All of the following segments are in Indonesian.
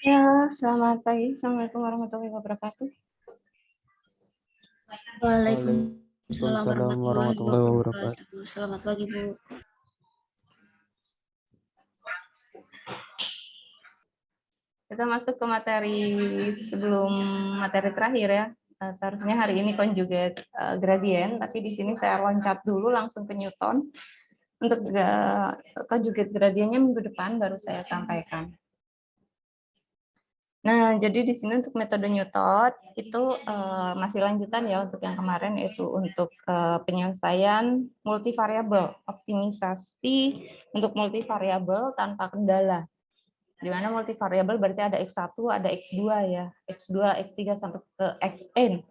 Ya, selamat pagi. Assalamualaikum warahmatullahi wabarakatuh. Waalaikumsalam warahmatullahi wabarakatuh. Selamat pagi, Bu. Kita masuk ke materi sebelum materi terakhir ya. Seharusnya hari ini conjugate gradient, tapi di sini saya loncat dulu langsung ke Newton. Untuk conjugate gradientnya minggu depan baru saya sampaikan. Nah, jadi di sini untuk metode Newton itu masih lanjutan ya untuk yang kemarin, yaitu untuk penyelesaian multivariabel, optimisasi untuk multivariabel tanpa kendala. Di mana multivariabel berarti ada X1, ada X2 ya, X2, X3 sampai ke Xn.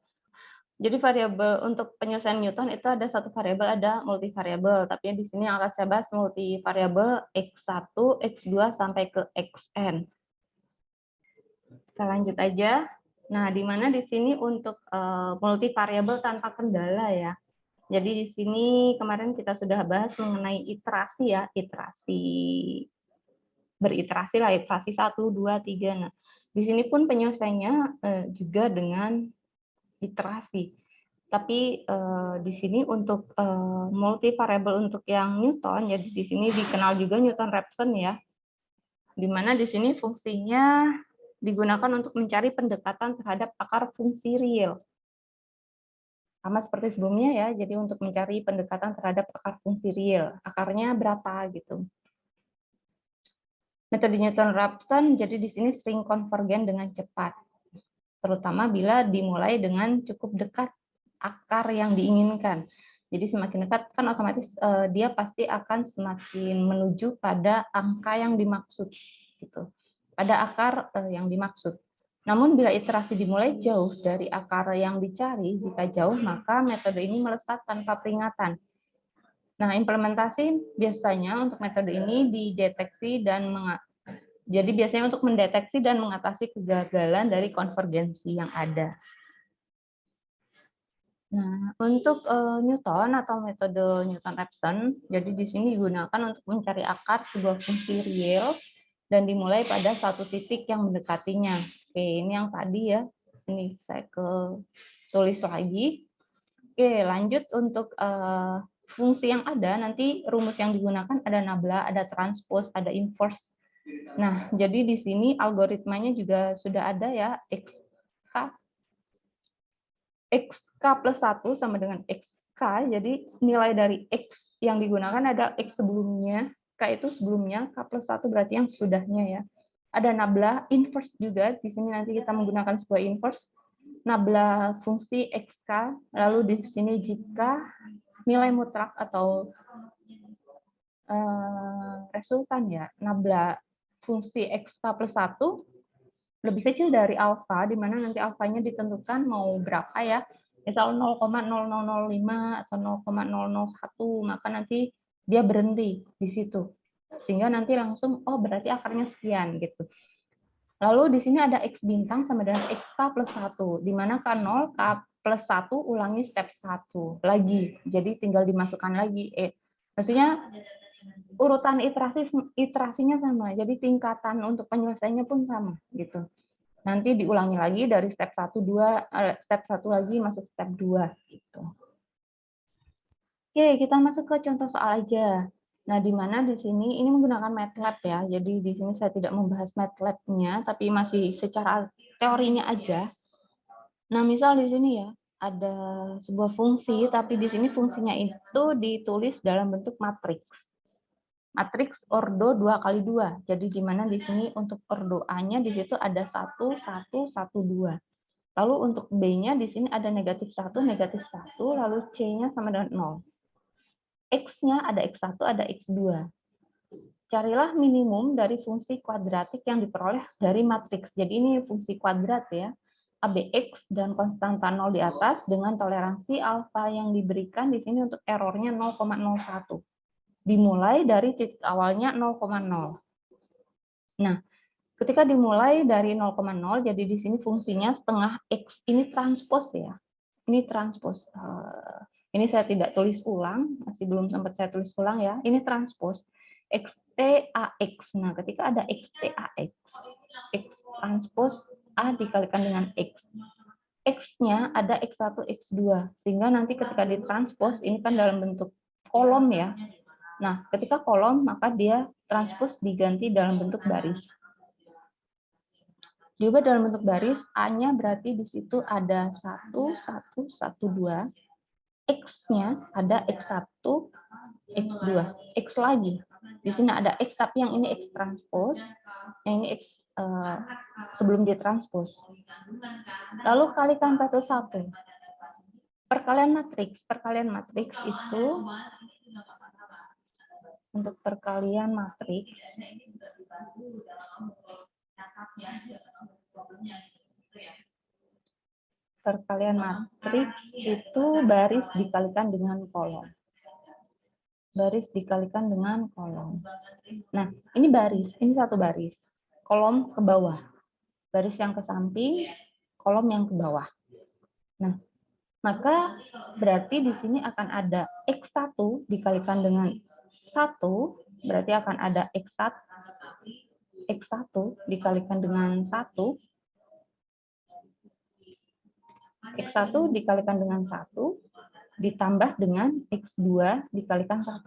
Jadi variabel untuk penyelesaian Newton itu ada satu variabel, ada multivariabel, tapi di sini yang akan saya bahas multivariabel X1, X2 sampai ke Xn. Kita lanjut aja. Nah, di mana di sini untuk multivariabel tanpa kendala ya. Jadi di sini kemarin kita sudah bahas mengenai iterasi ya, beriterasi lah, iterasi 1, 2, 3. Nah, di sini pun penyelesaiannya juga dengan iterasi. Tapi di sini untuk multivariabel untuk yang Newton, jadi di sini dikenal juga Newton-Raphson ya. Di mana di sini fungsinya digunakan untuk mencari pendekatan terhadap akar fungsi real. Sama seperti sebelumnya ya, jadi untuk mencari pendekatan terhadap akar fungsi real. Akarnya berapa gitu. Metode Newton-Raphson jadi di sini sering konvergen dengan cepat, terutama bila dimulai dengan cukup dekat akar yang diinginkan. Jadi semakin dekat kan otomatis dia pasti akan semakin menuju pada angka yang dimaksud, gitu. Pada akar yang dimaksud. Namun bila iterasi dimulai jauh dari akar yang dicari, jika jauh maka metode ini melesat tanpa peringatan. Nah, implementasi biasanya untuk metode ini dideteksi dan jadi biasanya untuk mendeteksi dan mengatasi kegagalan dari konvergensi yang ada. Nah, untuk Newton atau metode Newton-Raphson, jadi di sini digunakan untuk mencari akar sebuah fungsi real dan dimulai pada satu titik yang mendekatinya. Oke, ini yang tadi ya. Ini saya tulis lagi. Oke, lanjut untuk fungsi yang ada, nanti rumus yang digunakan ada nabla, ada transpose, ada inverse. Nah, jadi di sini algoritmanya juga sudah ada ya, XK plus 1 sama dengan XK, jadi nilai dari X yang digunakan ada X sebelumnya, K itu sebelumnya, K plus 1 berarti yang sudahnya ya. Ada nabla, inverse juga, di sini nanti kita menggunakan sebuah inverse, nabla fungsi XK, lalu di sini jika nilai mutlak atau resultan ya, nabla fungsi XK plus 1 lebih kecil dari alfa, di mana nanti alfanya ditentukan mau berapa ya, misal 0,0005 atau 0,001, maka nanti dia berhenti di situ. Sehingga nanti langsung, oh berarti akarnya sekian gitu. Lalu di sini ada X bintang sama dengan XK plus 1, di mana K0, K plus 1 ulangi step 1 lagi. Jadi tinggal dimasukkan lagi. Maksudnya urutan iterasinya sama, jadi tingkatan untuk penyelesaiannya pun sama gitu. Nanti diulangi lagi dari step 1, 2, step 1 lagi masuk step 2 gitu. Oke, kita masuk ke contoh soal aja. Nah, di mana di sini ini menggunakan MATLAB ya. Jadi di sini saya tidak membahas MATLAB-nya, tapi masih secara teorinya aja. Nah, misal di sini ya ada sebuah fungsi, tapi di sini fungsinya itu ditulis dalam bentuk matriks. Matriks ordo 2 kali 2. Jadi di mana di sini untuk ordo A-nya di situ ada 1, 1, 1, 2. Lalu untuk B-nya di sini ada negatif 1, negatif 1, lalu C-nya sama dengan 0. X-nya ada X1, ada X2. Carilah minimum dari fungsi kuadratik yang diperoleh dari matriks. Jadi ini fungsi kuadrat ya. ABX dan konstanta 0 di atas dengan toleransi alfa yang diberikan di sini untuk errornya 0,01. Dimulai dari titik awalnya 0,0. Nah, ketika dimulai dari 0,0, jadi di sini fungsinya setengah X. Ini transpose ya. Ini transpose. Ini saya tidak tulis ulang, masih belum sempat saya tulis ulang ya. Ini transpose XTAX. Nah, ketika ada XTAX, X transpos A dikalikan dengan X. X-nya ada X1, X2. Sehingga nanti ketika ditranspos, ini kan dalam bentuk kolom ya. Nah, ketika kolom, maka dia transpos diganti dalam bentuk baris. Juga dalam bentuk baris, A-nya berarti di situ ada 1, 1, 1, 2. X-nya ada X1, X2. X lagi. Di sini ada X, tapi yang ini X transpos. Yang ini X sebelum ditranspos. Lalu kalikan satu-satu. Perkalian matriks itu untuk perkalian matriks itu baris dikalikan dengan kolom. Baris dikalikan dengan kolom. Nah, ini baris, ini satu baris. Kolom ke bawah. Baris yang ke samping, kolom yang ke bawah. Nah, maka berarti di sini akan ada X1 dikalikan dengan 1, berarti akan ada X1 dikalikan dengan 1. X1 dikalikan dengan 1 ditambah dengan X2 dikalikan 1.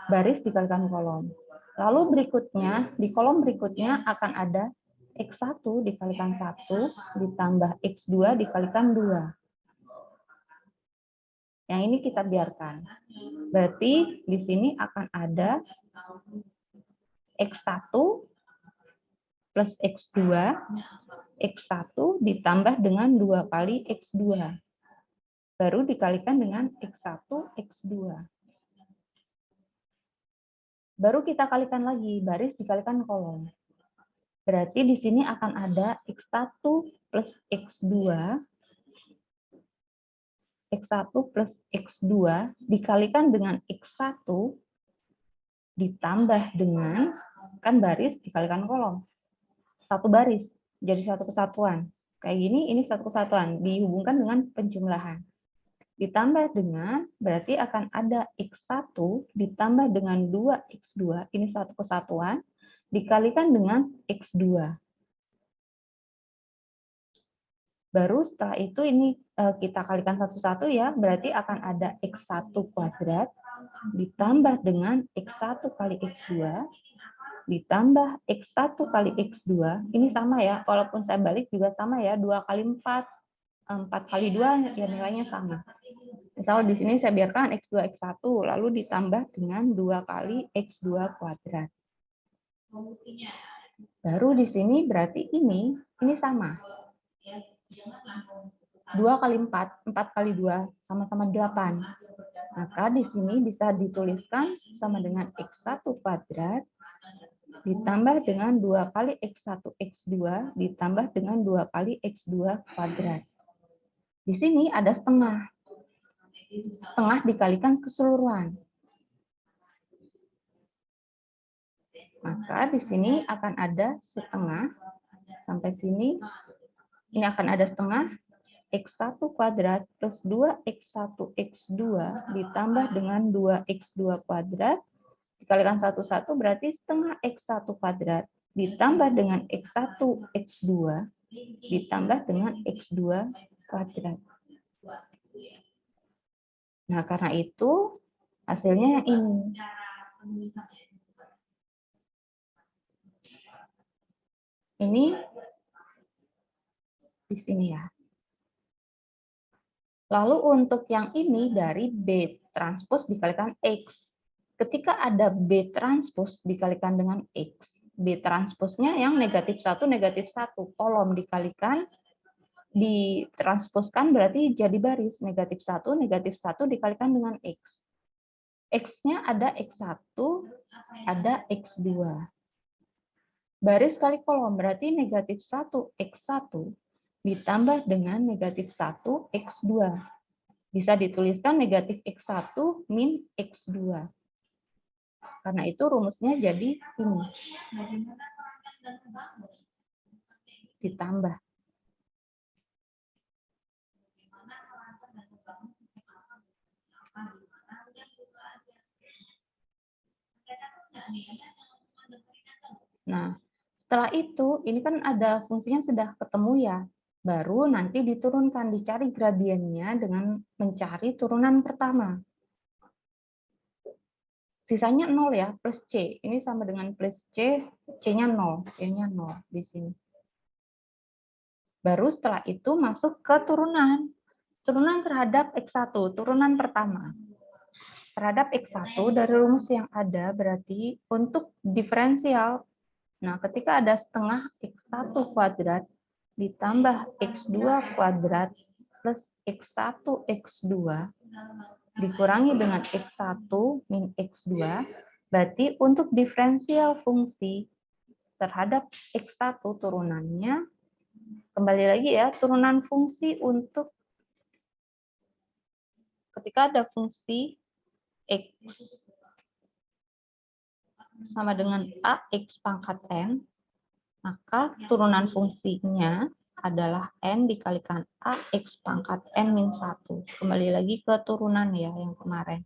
Baris dikalikan kolom. Lalu berikutnya, di kolom berikutnya akan ada X1 dikalikan 1 ditambah X2 dikalikan 2. Yang ini kita biarkan. Berarti di sini akan ada X1 plus X2, X1 ditambah dengan 2 kali X2. Baru dikalikan dengan X1, X2. Baru kita kalikan lagi, baris dikalikan kolom. Berarti di sini akan ada X1 plus X2, X1 plus X2 dikalikan dengan X1 ditambah dengan, kan baris dikalikan kolom. Satu baris, jadi satu kesatuan. Kayak gini, ini satu kesatuan, dihubungkan dengan penjumlahan. Ditambah dengan, berarti akan ada X1 ditambah dengan 2X2, ini satu kesatuan, dikalikan dengan X2. Baru setelah itu ini kita kalikan satu-satu ya, berarti akan ada X1 kuadrat ditambah dengan X1 kali X2 ditambah X1 kali X2. Ini sama ya, walaupun saya balik juga sama ya, 2 kali 4, 4 kali 2 ya nilainya sama. Misal di sini saya biarkan X2, X1, lalu ditambah dengan 2 kali X2 kuadrat. Baru di sini berarti ini sama. 2 kali 4, 4 kali 2, sama-sama 8. Maka di sini bisa dituliskan sama dengan X1 kuadrat ditambah dengan 2 kali X1, X2 ditambah dengan 2 kali X2 kuadrat. Di sini ada setengah. Setengah dikalikan keseluruhan. Maka di sini akan ada setengah, sampai sini, ini akan ada setengah, X1 kuadrat plus 2X1 X2 ditambah dengan 2X2 kuadrat, dikalikan satu-satu berarti setengah X1 kuadrat, ditambah dengan X1 X2, ditambah dengan X2 kuadrat. Nah, karena itu hasilnya yang ini. Ini di sini ya. Lalu untuk yang ini dari B transpos dikalikan X. Ketika ada B transpos dikalikan dengan X, B transposnya yang negatif 1, negatif 1. Kolom dikalikan, ditransposkan berarti jadi baris. Negatif 1 dikalikan dengan X. X-nya ada X1, ada X2. Baris kali kolom berarti negatif 1 X1 ditambah dengan negatif 1 X2. Bisa dituliskan negatif X1 min X2. Karena itu rumusnya jadi ini. Ditambah. Nah, Setelah itu, ini kan ada fungsinya sudah ketemu ya, baru nanti diturunkan, dicari gradiennya dengan mencari turunan pertama. Sisanya 0 ya, plus C. Ini sama dengan plus C, C-nya 0. C-nya 0 di sini. Baru setelah itu masuk ke turunan. Turunan terhadap X1, turunan pertama. Terhadap X1 dari rumus yang ada berarti untuk diferensial. Nah, ketika ada setengah X1 kuadrat ditambah X2 kuadrat plus X1 X2 dikurangi dengan X1 min X2, berarti untuk diferensial fungsi terhadap X1 turunannya, kembali lagi ya, turunan fungsi untuk ketika ada fungsi X sama dengan AX pangkat N, maka turunan fungsinya adalah N dikalikan AX pangkat N min 1. Kembali lagi ke turunan ya yang kemarin.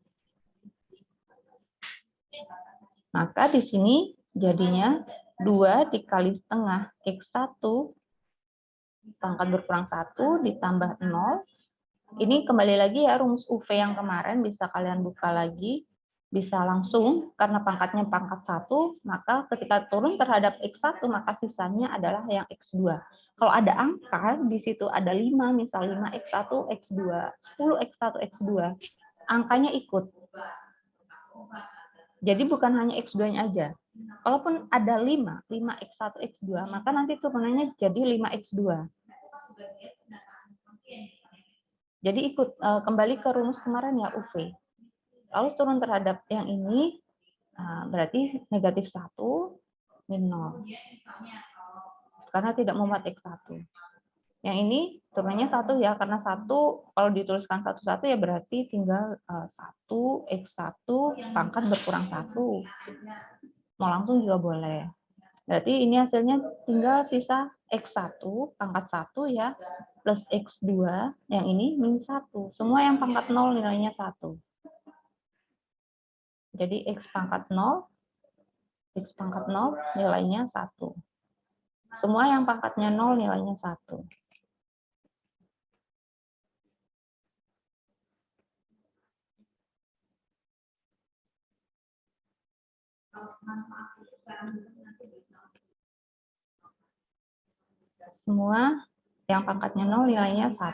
Maka di sini jadinya 2 dikali setengah X1 pangkat berkurang 1 ditambah 0. Ini kembali lagi ya rumus UV yang kemarin, bisa kalian buka lagi. Bisa langsung, karena pangkatnya pangkat 1, maka ketika turun terhadap X1, maka sisanya adalah yang X2. Kalau ada angka, di situ ada 5, misal 5X1, X2, 10X1, X2, angkanya ikut. Jadi bukan hanya X2-nya aja. Kalaupun ada 5X1, X2, maka nanti turunannya jadi 5X2. Jadi ikut kembali ke rumus kemarin ya, UV. Lalu turun terhadap yang ini, berarti negatif 1 min 0. Karena tidak memuat X1. Yang ini turunnya 1 ya, karena 1 kalau dituliskan 1 ya berarti tinggal 1 X1 pangkat berkurang 1. Mau langsung juga boleh. Berarti ini hasilnya tinggal sisa X1 pangkat 1 ya, plus X2 yang ini min 1. Semua yang pangkat 0 nilainya 1. Jadi X pangkat 0 nilainya 1. Semua yang pangkatnya 0 nilainya 1. Semua yang pangkatnya 0 nilainya 1.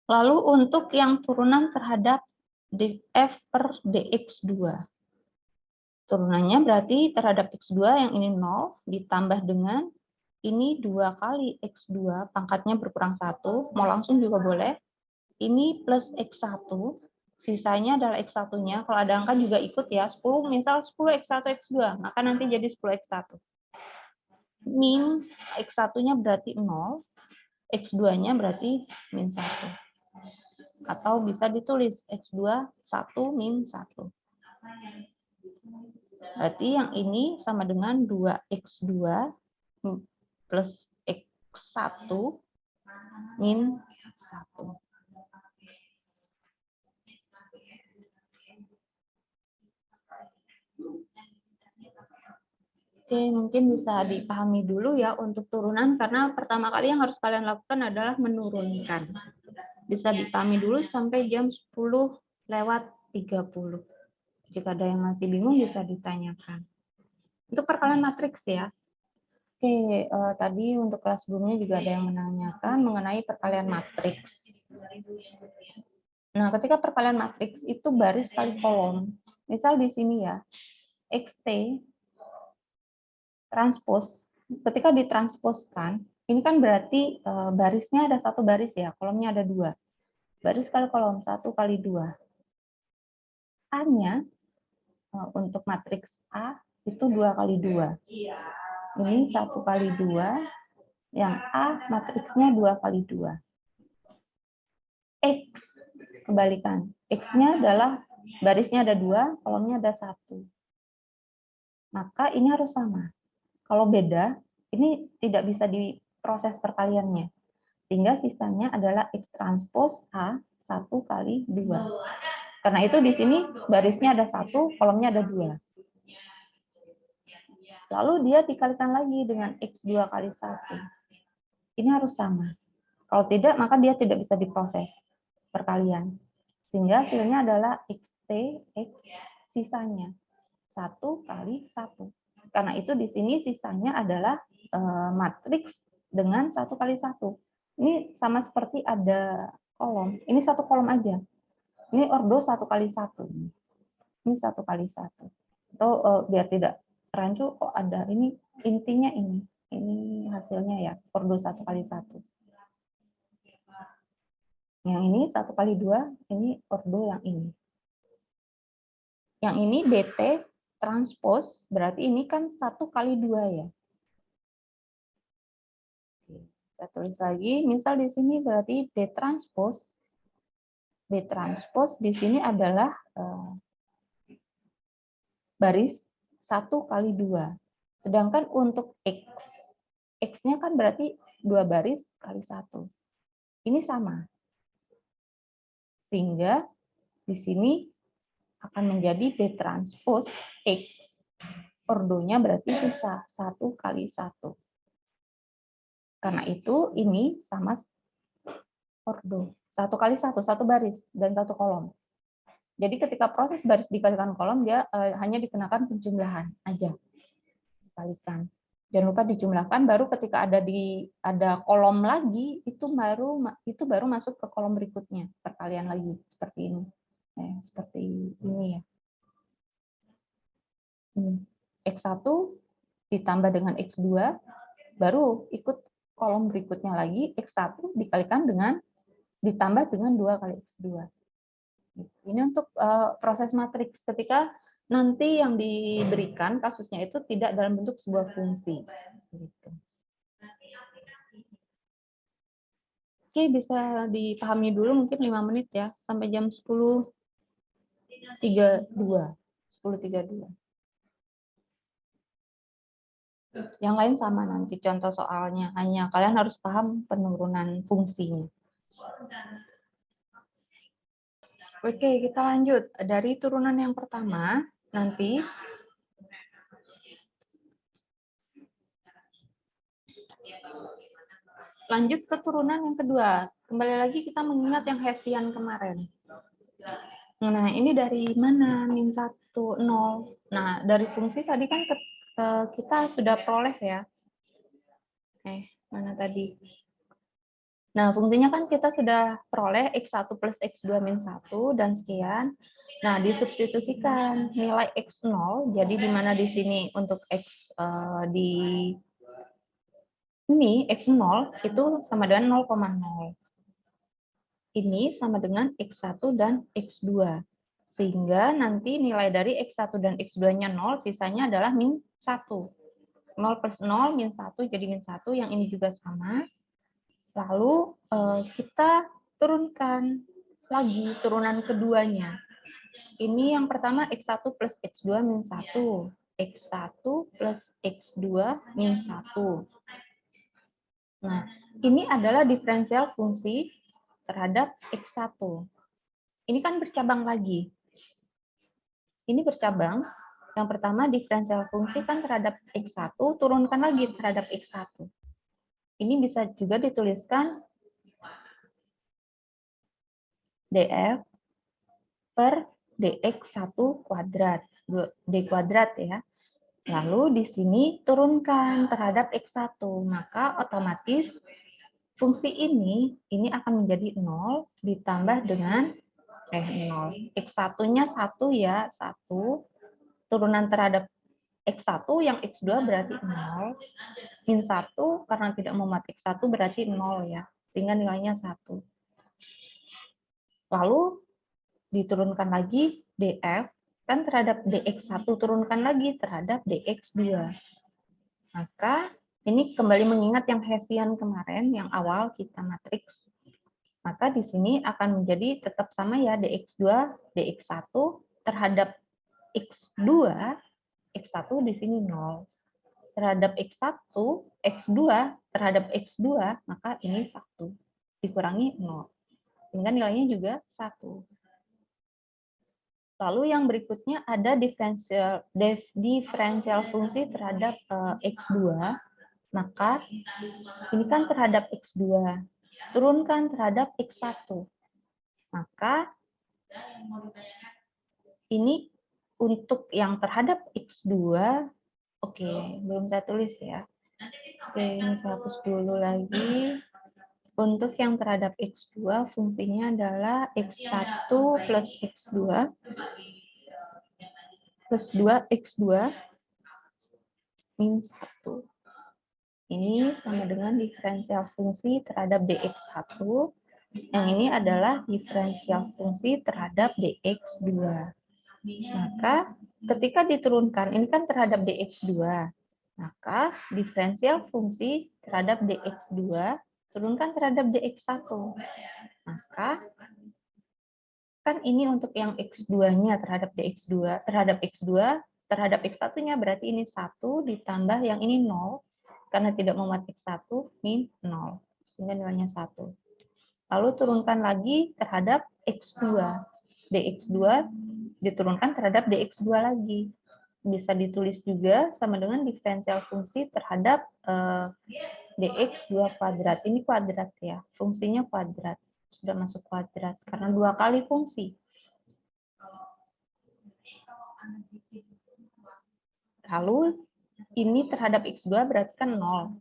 Lalu untuk yang turunan terhadap df per dx2. Turunannya berarti terhadap x2 yang ini 0 ditambah dengan ini 2 kali x2 pangkatnya berkurang 1, mau langsung juga boleh. Ini plus x1, sisanya adalah x1-nya. Kalau ada angka juga ikut ya, 10 misal 10 x1 x2, maka nanti jadi 10 x1. Min x1-nya berarti 0, x2-nya berarti min 1. Atau bisa ditulis X2 1 min 1. Berarti yang ini sama dengan 2X2 plus X1 min 1. Oke, mungkin bisa dipahami dulu ya untuk turunan, karena pertama kali yang harus kalian lakukan adalah menurunkan. Bisa dipahami dulu sampai jam 10:30. Jika ada yang masih bingung bisa ditanyakan. Untuk perkalian matriks ya. Oke, tadi untuk kelas sebelumnya juga ada yang menanyakan mengenai perkalian matriks. Nah, ketika perkalian matriks itu baris kali kolom. Misal di sini ya, XT transpos, ketika ditransposkan, ini kan berarti barisnya ada 1 baris ya, kolomnya ada 2. Baris kali kolom 1 kali 2. A-nya untuk matriks A itu 2 kali 2. Ini 1 kali 2, yang A matriksnya 2 kali 2. X, kembalikan. X-nya adalah barisnya ada 2, kolomnya ada 1. Maka ini harus sama. Kalau beda, ini tidak bisa diproses perkaliannya. Sehingga sisanya adalah X transpos A 1 kali 2. Karena itu di sini barisnya ada 1, kolomnya ada 2. Lalu dia dikalikan lagi dengan X2 kali 1. Ini harus sama. Kalau tidak, maka dia tidak bisa diproses perkalian. Sehingga hasilnya adalah XT, X sisanya. 1 kali 1. Karena itu di sini sisanya adalah matriks dengan 1 kali 1. Ini sama seperti ada kolom. Ini satu kolom aja. Ini ordo 1 kali 1. Ini 1 kali 1. Atau biar tidak rancu, kok ada ini, intinya ini. Ini hasilnya ya, ordo 1 kali 1. Yang ini 1 kali 2, ini ordo yang ini. Yang ini BT transpose, berarti ini kan 1 kali 2 ya. Saya tulis lagi, misal di sini berarti B transpose di sini adalah baris 1 kali 2. Sedangkan untuk X-nya kan berarti 2 baris kali 1. Ini sama. Sehingga di sini akan menjadi B transpose X. Ordonya berarti sisa 1 kali 1. Karena itu ini sama ordo. 1 kali 1, 1 baris dan 1 kolom. Jadi ketika proses baris dikalikan kolom, dia hanya dikenakan penjumlahan aja. Dikalikan. Jangan lupa dijumlahkan, baru ketika ada kolom lagi, itu baru masuk ke kolom berikutnya. Perkalian lagi, seperti ini. Seperti ini ya. Ini. X1 ditambah dengan X2, baru ikut kolom berikutnya lagi, X1 dikalikan dengan, ditambah dengan 2 kali X2. Ini untuk proses matriks ketika nanti yang diberikan kasusnya itu tidak dalam bentuk sebuah fungsi. Gitu. Oke, bisa dipahami dulu mungkin 5 menit ya, sampai jam 10.32. 10.32. Yang lain sama nanti contoh soalnya, hanya kalian harus paham penurunan fungsinya. Oke, kita lanjut. Dari turunan yang pertama, nanti lanjut ke turunan yang kedua. Kembali lagi kita mengingat yang Hessian kemarin. Nah, ini dari mana? Min 1, 0. Nah, dari fungsi tadi kan kita sudah peroleh ya. Mana tadi? Nah, fungsinya kan kita sudah peroleh X1 plus X2 min 1 dan sekian. Nah, disubstitusikan nilai X0, jadi di mana di sini untuk X di ini X0 itu sama dengan 0,0. Ini sama dengan X1 dan X2. Sehingga nanti nilai dari X1 dan X2-nya 0, sisanya adalah min 1. 0 plus 0, min 1, jadi min 1, yang ini juga sama. Lalu kita turunkan lagi turunan keduanya. Ini yang pertama X1 plus X2 min 1. X1 plus X2 min 1. Nah, ini adalah diferensial fungsi terhadap X1. Ini kan bercabang lagi. Ini bercabang. Yang pertama diferensial fungsi kan terhadap X1, turunkan lagi terhadap X1. Ini bisa juga dituliskan df per dx1 kuadrat, d kuadrat ya. Lalu di sini turunkan terhadap x1, maka otomatis fungsi ini akan menjadi 0 ditambah dengan 0. X1-nya 1 ya, 1. Turunan terhadap X1 yang X2 berarti 0. Min 1 karena tidak memuat X1 berarti 0 ya. Sehingga nilainya 1. Lalu diturunkan lagi df kan terhadap dx1, turunkan lagi terhadap dx2. Maka ini kembali mengingat yang Hessian kemarin, yang awal kita matriks. Maka di sini akan menjadi tetap sama ya, dx2, dx1 terhadap x2, x1 di sini 0. Terhadap x1, x2 terhadap x2, maka ini 1. Dikurangi 0. Sehingga nilainya juga 1. Lalu yang berikutnya ada diferensial fungsi terhadap X2. Maka ini kan terhadap X2. Turunkan terhadap X1. Maka ini untuk yang terhadap X2, oke, belum saya tulis ya. Oke, ini saya hapus dulu lagi. Untuk yang terhadap X2, fungsinya adalah X1 plus X2 plus 2X2 min 1. Ini sama dengan diferensial fungsi terhadap dx1. Yang ini adalah diferensial fungsi terhadap dx2. Maka ketika diturunkan, ini kan terhadap dx2. Maka diferensial fungsi terhadap dx2 turunkan terhadap dx1. Maka kan ini untuk yang x2-nya terhadap dx2, terhadap x2, terhadap x1-nya berarti ini 1 ditambah yang ini 0, karena tidak memuat x1 min 0, sehingga nilainya 1. Lalu turunkan lagi terhadap x2. dx2 diturunkan terhadap dx2 lagi. Bisa ditulis juga sama dengan diferensial fungsi terhadap dx2 kuadrat. Ini kuadrat ya, fungsinya kuadrat. Sudah masuk kuadrat karena 2 kali fungsi. Lalu ini terhadap x2 berarti kan 0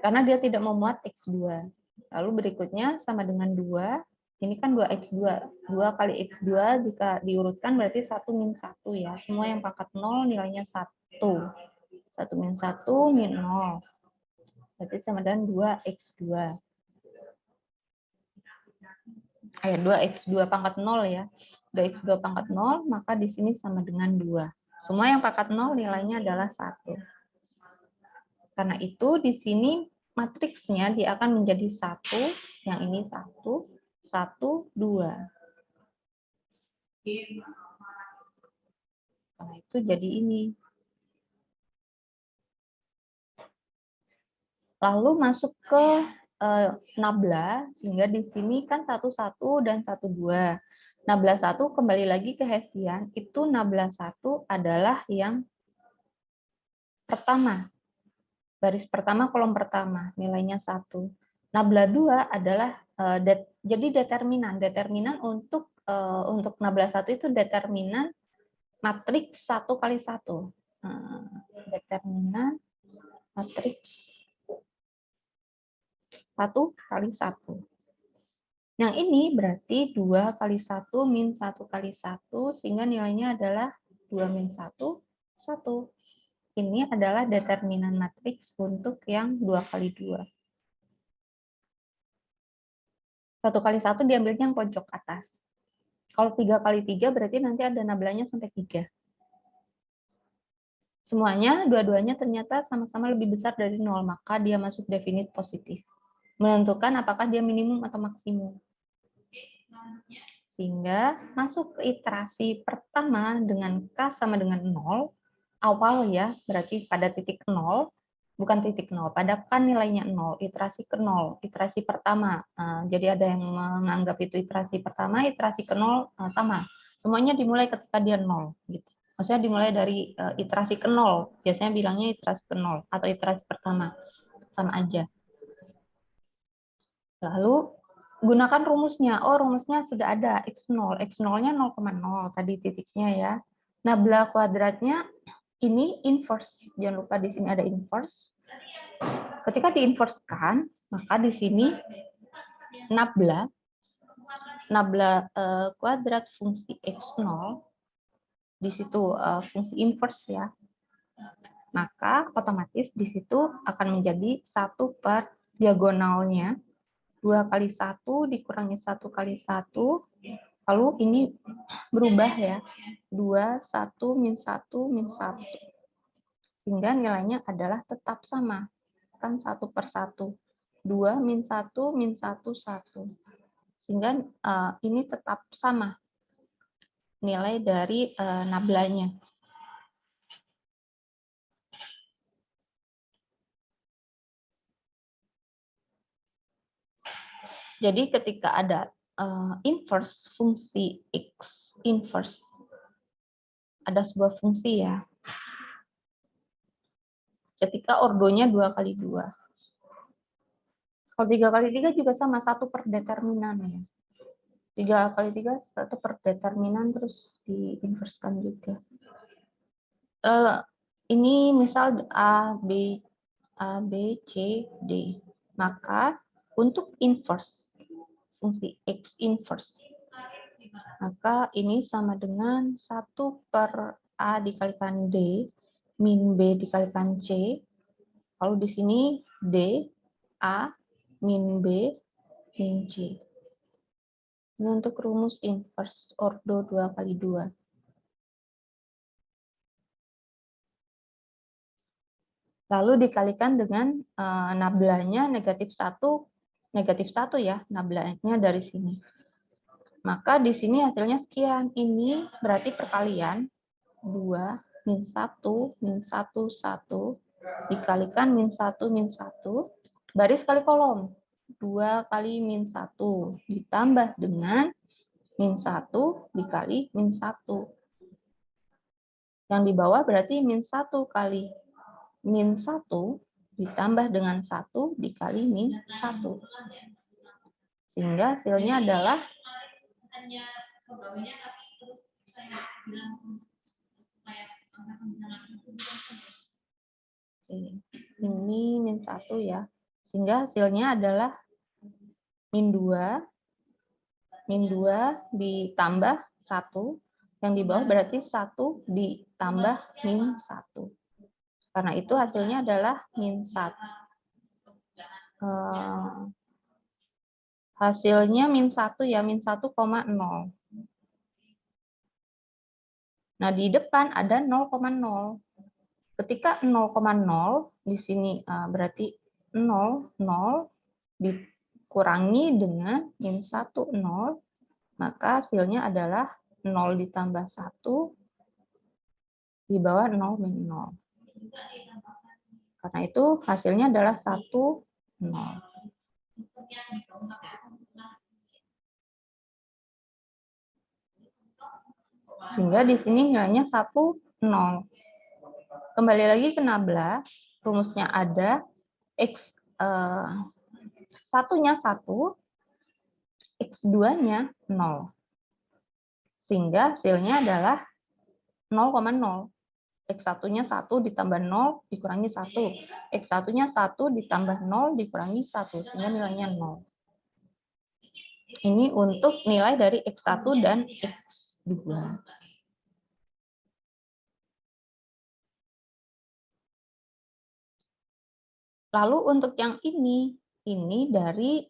karena dia tidak memuat x2. Lalu berikutnya sama dengan 2, ini kan 2x2. 2 kali x2 jika diurutkan berarti 1 min 1 ya. Semua yang pangkat 0 nilainya 1. 1 min 1 min 0. Berarti sama dengan 2x2. 2x2 pangkat 0 ya. 2x2 pangkat 0, maka di sini sama dengan 2. Semua yang pangkat 0 nilainya adalah 1. Karena itu di sini matriksnya dia akan menjadi 1, yang ini 1, 1, 2. Karena itu jadi ini. Lalu masuk ke nabla, sehingga di sini kan 1, 1 dan 1, 2. Nabla 1 kembali lagi ke Hessian, itu nabla 1 adalah yang pertama. Baris pertama, kolom pertama, nilainya 1. Nabla 2 adalah jadi determinan. Determinan untuk nabla 1 itu determinan matriks 1 kali 1. Determinan matriks 1 kali 1. Yang ini berarti 2 kali 1 min 1 kali 1, sehingga nilainya adalah 2 min 1, 1. Ini adalah determinan matriks untuk yang 2 kali 2. 1 kali 1 diambilnya yang pojok atas. Kalau 3 kali 3 berarti nanti ada nablanya sampai 3. Semuanya, dua-duanya ternyata sama-sama lebih besar dari 0, maka dia masuk definit positif. Menentukan apakah dia minimum atau maksimum. Sehingga masuk ke iterasi pertama dengan K sama dengan 0, awal ya, berarti pada titik 0, bukan titik 0, pada K nilainya 0, iterasi ke 0, iterasi pertama. Jadi ada yang menganggap itu iterasi pertama, iterasi ke 0 sama. Semuanya dimulai ketika dia 0. Gitu. Maksudnya dimulai dari iterasi ke 0, biasanya bilangnya iterasi ke 0, atau iterasi pertama, sama aja. Lalu gunakan rumusnya. Oh, rumusnya sudah ada, X0. X0-nya 0,0 tadi titiknya ya. Nabla kuadratnya ini inverse. Jangan lupa di sini ada inverse. Ketika diinversekan, maka di sini nabla kuadrat fungsi X0, di situ fungsi inverse ya. Maka otomatis di situ akan menjadi 1 per diagonalnya. 2 kali 1 dikurangi 1 kali 1, lalu ini berubah ya, 2, 1, min 1, min 1. Sehingga nilainya adalah tetap sama, kan 1 per 1. 2, min 1, min 1, 1. Sehingga ini tetap sama nilai dari nablanya. Jadi ketika ada inverse fungsi X, inverse ada sebuah fungsi ya. Ketika ordonya 2 kali 2. Kalau 3 kali 3 juga sama, 1 per determinan ya. 3 kali 3, 1 per determinan, terus diinverskan juga. Ini misal A, B, C, D. Maka untuk inverse, fungsi X inverse, maka ini sama dengan 1 per A dikalikan D, min B dikalikan C. Lalu di sini D, A, min B, min C. Ini untuk rumus inverse ordo 2 kali 2. Lalu dikalikan dengan nablanya negatif 1 ya, nablanya dari sini. Maka di sini hasilnya sekian. Ini berarti perkalian 2 min 1 min 1 1 dikalikan min 1 min 1 baris kali kolom. 2 kali min 1 ditambah dengan min 1 dikali min 1. Yang di bawah berarti min 1 kali min 1 ditambah dengan 1 dikali min 1. Sehingga hasilnya adalah ini min 1 ya. Sehingga hasilnya adalah min 2 ditambah 1. Yang di bawah berarti 1 ditambah min 1. Karena itu hasilnya adalah min 1. Hasilnya min 1 ya, min 1,0. Nah, di depan ada 0,0. Ketika 0,0 di sini berarti 0, 0 dikurangi dengan min 1, 0, maka hasilnya adalah 0 ditambah 1 di bawah 0 min 0. Karena itu hasilnya adalah 1, 0. Sehingga di sini nilainya 1, 0. Kembali lagi ke nabla, rumusnya ada X satunya 1, X2-nya 0. Sehingga hasilnya adalah 0,0. X1-nya 1 ditambah 0 dikurangi 1. X1-nya 1 ditambah 0 dikurangi 1. Sehingga nilainya 0. Ini untuk nilai dari X1 dan X2. Lalu untuk yang ini dari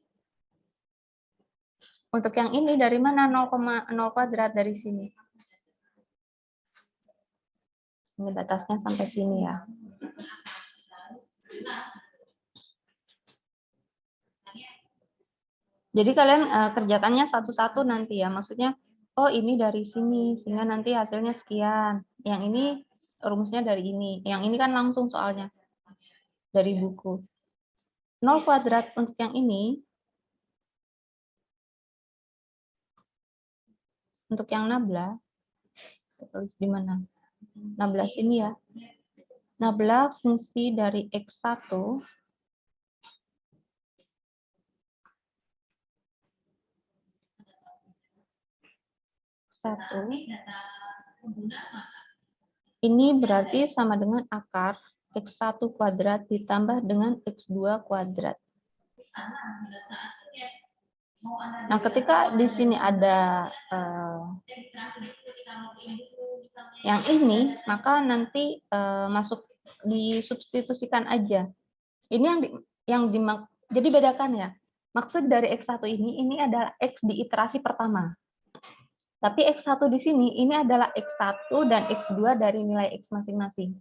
mana? 0,0 kuadrat dari sini. Ini batasnya sampai sini ya. Jadi kalian kerjakannya satu-satu nanti ya. Maksudnya, oh ini dari sini, sehingga nanti hasilnya sekian. Yang ini rumusnya dari ini. Yang ini kan langsung soalnya dari buku. 0 kuadrat untuk yang ini. Untuk yang nabla, kita tulis di mana? Nabla sini ya. Nabla fungsi dari X1 ini berarti sama dengan akar X1 kuadrat ditambah dengan X2 kuadrat. Nah, ketika di sini ada yang ini, maka nanti masuk disubstitusikan aja. Ini jadi bedakan ya. Maksud dari X1 ini adalah X di iterasi pertama. Tapi X1 di sini, ini adalah X1 dan X2 dari nilai X masing-masing.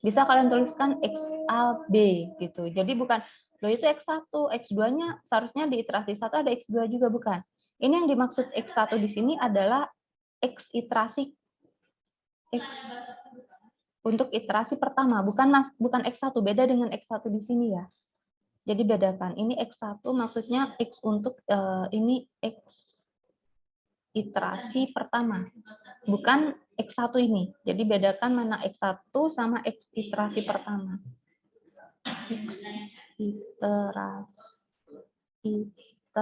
Bisa kalian tuliskan XAB gitu. Jadi bukan, loh itu X1, X2-nya seharusnya di iterasi 1 ada X2 juga, bukan. Ini yang dimaksud X1 di sini adalah X iterasi X untuk iterasi pertama, bukan X1, beda dengan X1 di sini ya. Jadi bedakan, ini X1 maksudnya X untuk ini X iterasi pertama, bukan X1 ini. Jadi bedakan mana X1 sama X iterasi pertama. Iterasi 1.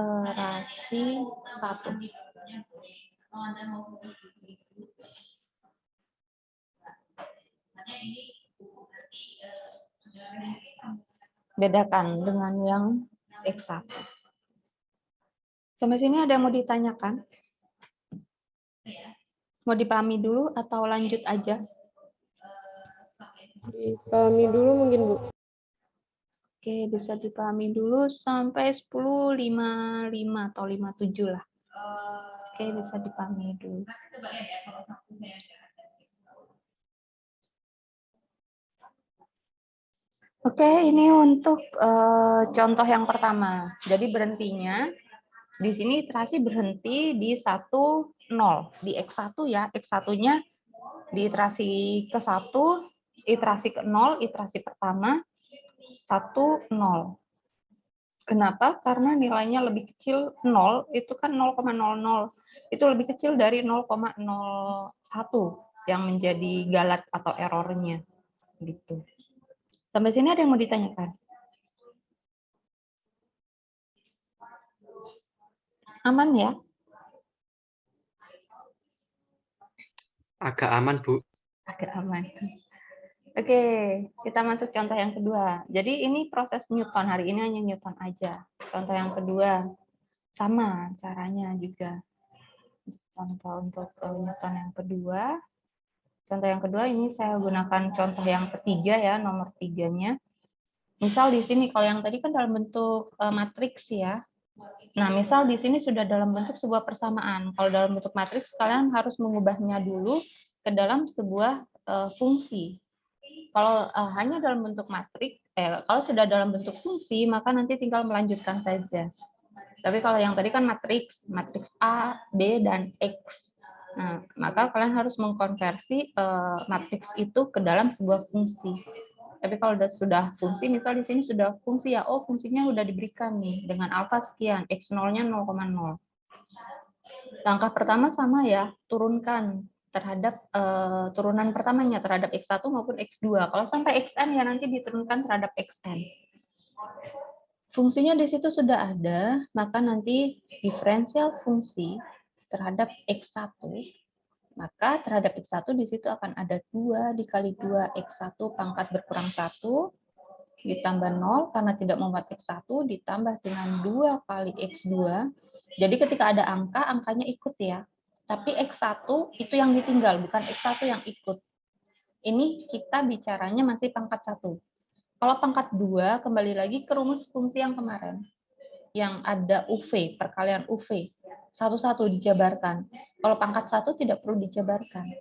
Bedakan dengan yang X1. Sampai sini ada yang mau ditanyakan? Mau dipahami dulu atau lanjut aja? Dipahami dulu mungkin, Bu. Oke, bisa dipahami dulu sampai 10.55 atau 57 lah. Oke, bisa dipahami dulu. Oke, ini untuk contoh yang pertama. Jadi berhentinya di sini iterasi berhenti di 1, 0. Di X1 ya, X1-nya di iterasi ke-1, iterasi ke-0, iterasi pertama 1, 0. Kenapa? Karena nilainya lebih kecil 0, itu kan 0,00. Itu lebih kecil dari 0,01 yang menjadi galat atau errornya. Gitu. Sampai sini ada yang mau ditanyakan? Aman ya? Agak aman, Bu. Agak aman. Oke, kita masuk contoh yang kedua. Jadi ini proses Newton, hari ini hanya Newton aja. Contoh yang kedua, sama caranya juga. Contoh untuk Newton yang kedua. Contoh yang kedua ini saya gunakan contoh yang ketiga ya, nomor 3-nya. Misal di sini, kalau yang tadi kan dalam bentuk matriks ya. Nah, misal di sini sudah dalam bentuk sebuah persamaan. Kalau dalam bentuk matriks, kalian harus mengubahnya dulu ke dalam sebuah fungsi. Kalau hanya dalam bentuk matriks, kalau sudah dalam bentuk fungsi, maka nanti tinggal melanjutkan saja. Tapi kalau yang tadi kan matriks A, B, dan X. Nah, maka kalian harus mengkonversi matriks itu ke dalam sebuah fungsi. Tapi kalau sudah fungsi, misal di sini sudah fungsi ya, oh fungsinya sudah diberikan nih dengan alfa sekian, X0-nya 0,0. Langkah pertama sama ya, turunkan terhadap turunan pertamanya terhadap X1 maupun X2. Kalau sampai Xn ya nanti diturunkan terhadap Xn. Fungsinya di situ sudah ada, maka nanti diferensial fungsi terhadap X1, maka terhadap X1 di situ akan ada 2 dikali 2 X1 pangkat berkurang 1, ditambah 0, karena tidak memuat X1, ditambah dengan 2 kali X2. Jadi ketika ada angka, angkanya ikut ya. Tapi X1 itu yang ditinggal, bukan X1 yang ikut. Ini kita bicaranya masih pangkat 1. Kalau pangkat 2, kembali lagi ke rumus fungsi yang kemarin. Yang ada UV, perkalian UV. Satu-satu dijabarkan. Kalau pangkat 1 tidak perlu dijabarkan.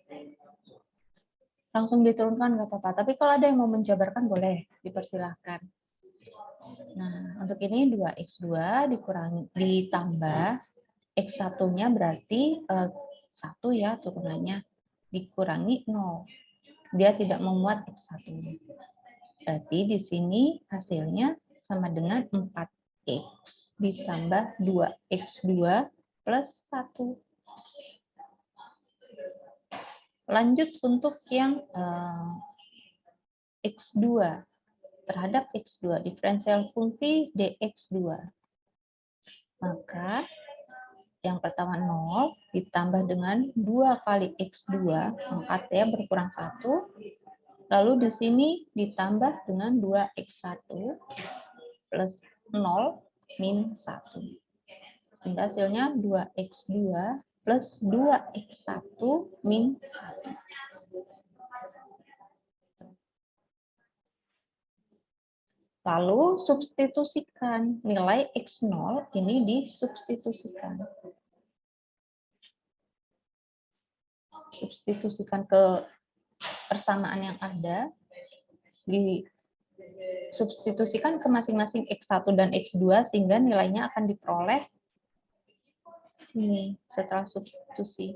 Langsung diturunkan nggak apa-apa. Tapi kalau ada yang mau menjabarkan, boleh. Dipersilahkan. Nah, untuk ini 2X2 dikurangi, ditambah X1-nya berarti 1 ya turunannya. Dikurangi 0. Dia tidak memuat X1. Berarti di sini hasilnya sama dengan 4X ditambah 2X2 plus 1. Lanjut untuk yang X2. Terhadap X2, diferensial fungsi dx2. Maka yang pertama 0 ditambah dengan 2 kali X2, 4 ya berkurang 1. Lalu di sini ditambah dengan 2X1 plus 0 min 1. Sehingga hasilnya 2X2 plus 2X1 min 1. Lalu substitusikan nilai X0 ini disubstitusikan. Substitusikan ke persamaan yang ada, disubstitusikan ke masing-masing X1 dan X2 sehingga nilainya akan diperoleh sini setelah substitusi.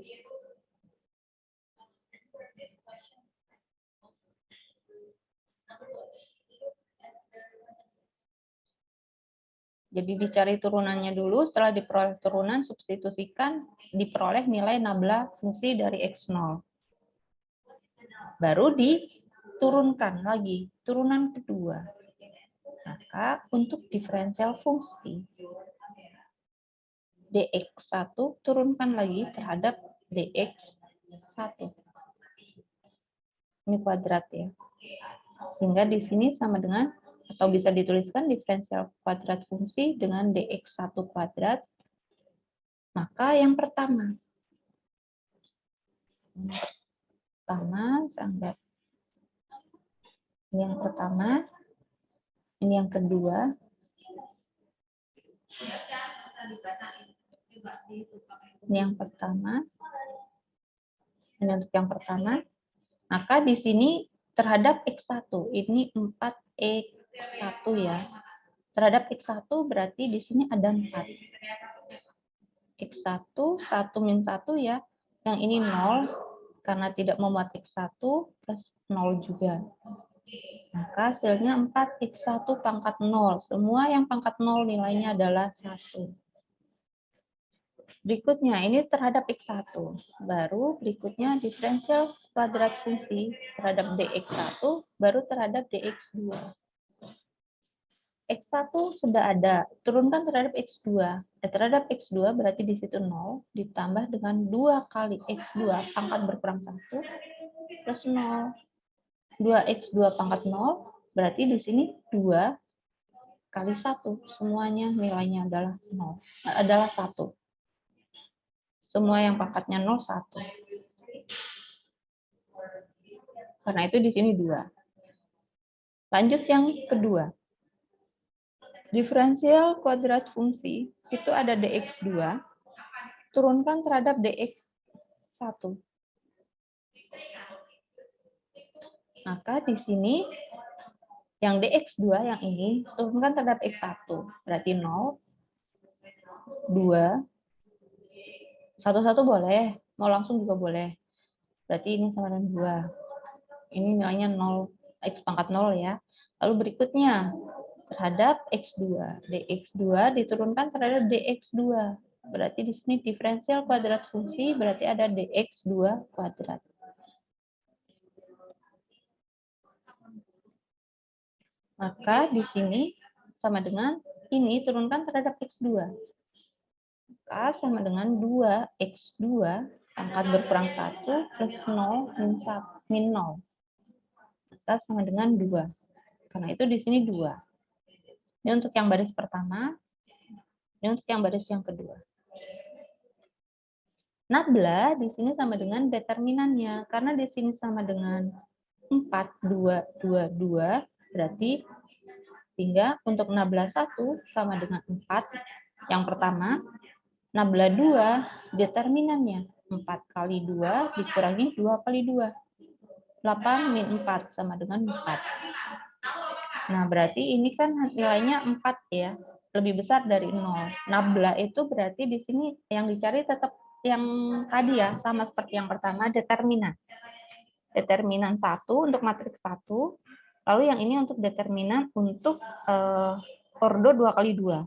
Jadi dicari turunannya dulu, setelah diperoleh turunan, substitusikan, diperoleh nilai nabla fungsi dari X0. Baru diturunkan lagi, turunan kedua. Maka untuk diferensial fungsi dx1 turunkan lagi terhadap dx1. Ini kuadrat ya. Sehingga di sini sama dengan, atau bisa dituliskan diferensial kuadrat fungsi dengan dx1 kuadrat. Maka yang pertama, saya anggap ini yang pertama, ini yang kedua, ini yang pertama, ini untuk yang pertama. Maka di sini terhadap X1, ini 4X1 ya. Terhadap X1 berarti di sini ada 4. X1, 1 min 1 ya. Yang ini 0, karena tidak memuat X1, plus 0 juga. Maka hasilnya 4X1 pangkat 0. Semua yang pangkat 0 nilainya adalah 1. Berikutnya, ini terhadap X1. Baru berikutnya diferensial kuadrat fungsi terhadap dx1, baru terhadap dx2. X1 sudah ada, turunkan terhadap X2. Terhadap X2 berarti di situ 0, ditambah dengan 2 kali X2 pangkat berkurang 1, plus 0. 2X2 pangkat 0, berarti di sini 2 kali 1. Semuanya nilainya adalah 0, adalah 1. Semua yang pangkatnya 0, 1. Karena itu di sini 2. Lanjut yang kedua. Diferensial kuadrat fungsi itu ada dx2, turunkan terhadap dx1. Maka di sini yang dx2 yang ini turunkan terhadap x1, berarti 0, 2, 1 boleh, mau langsung juga boleh. Berarti ini sama dengan 2. Ini nilainya 0, x pangkat 0 ya. Lalu berikutnya, terhadap x2. dx2 diturunkan terhadap dx2. Berarti di sini diferensial kuadrat fungsi, berarti ada dx2 kuadrat. Maka di sini sama dengan ini turunkan terhadap x2. Maka sama dengan 2x2 pangkat berkurang 1 plus 0 min 0. Maka sama dengan 2. Karena itu di sini 2. Ini untuk yang baris pertama, ini untuk yang baris yang kedua. Nabla di sini sama dengan determinannya. Karena di sini sama dengan 4, 2, 2, 2, berarti sehingga untuk nabla 1 sama dengan 4. Yang pertama, nabla 2 determinannya 4 kali 2 dikurangi 2 kali 2. 8 min 4 sama dengan 4. Nah, berarti ini kan nilainya 4 ya, lebih besar dari 0. Nabla itu berarti di sini yang dicari tetap yang tadi ya, sama seperti yang pertama, determinan. Determinan 1 untuk matriks 1, lalu yang ini untuk determinan untuk ordo 2 kali 2.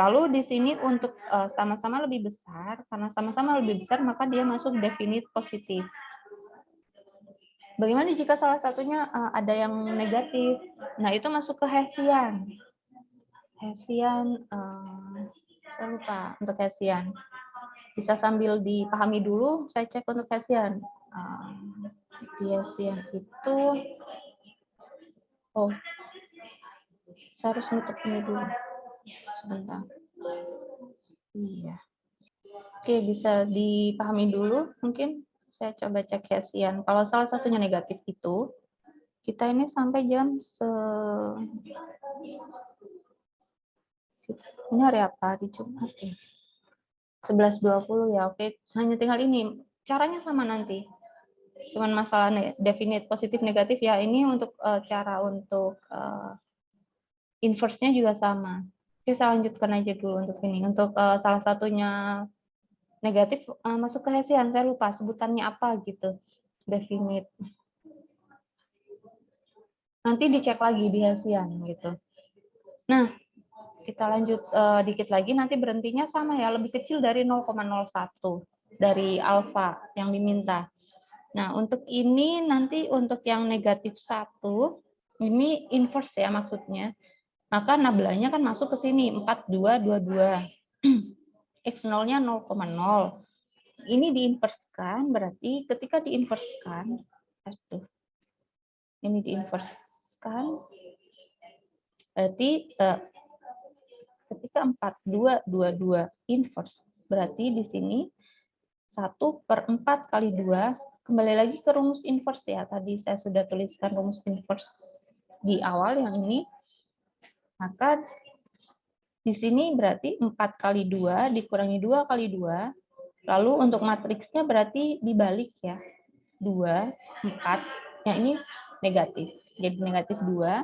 Lalu di sini untuk sama-sama lebih besar, karena sama-sama lebih besar maka dia masuk definite positif. Bagaimana jika salah satunya ada yang negatif? Nah, itu masuk ke Hessian. Hessian, saya lupa untuk Hessian. Bisa sambil dipahami dulu, saya cek untuk Hessian. Di Hessian itu, oh, saya harus nutup ini dulu. Sebentar. Iya. Oke, bisa dipahami dulu. Mungkin saya coba cek Hessian. Kalau salah satunya negatif itu, kita ini sampai jam ini hari apa? Di Jumat ya? 11.20 ya. Oke, hanya tinggal ini. Caranya sama nanti. Cuman masalah definite positif negatif ya. Ini untuk cara untuk inverse-nya juga sama. Oke, saya lanjutkan aja dulu untuk ini. Untuk salah satunya negatif masuk ke Hessian, saya lupa sebutannya apa gitu. Definite. Nanti dicek lagi di Hessian gitu. Nah, kita lanjut dikit lagi, nanti berhentinya sama ya, lebih kecil dari 0,01. dari alfa yang diminta. Nah, untuk ini nanti untuk yang negatif 1, ini inverse ya maksudnya. Maka nabelanya kan masuk ke sini, 4, 2, 2, 2. X0-nya 0,0. Ini diinverskan, berarti ketika diinverskan, ini diinverskan, berarti ketika 4, 2, 2, 2 inverse, berarti di sini 1/4 kali 2, kembali lagi ke rumus inverse ya, tadi saya sudah tuliskan rumus inverse di awal yang ini, maka di sini berarti 4 kali 2 dikurangi 2 kali 2, lalu untuk matriksnya berarti dibalik ya, 2, 4, yang ini negatif, jadi negatif 2,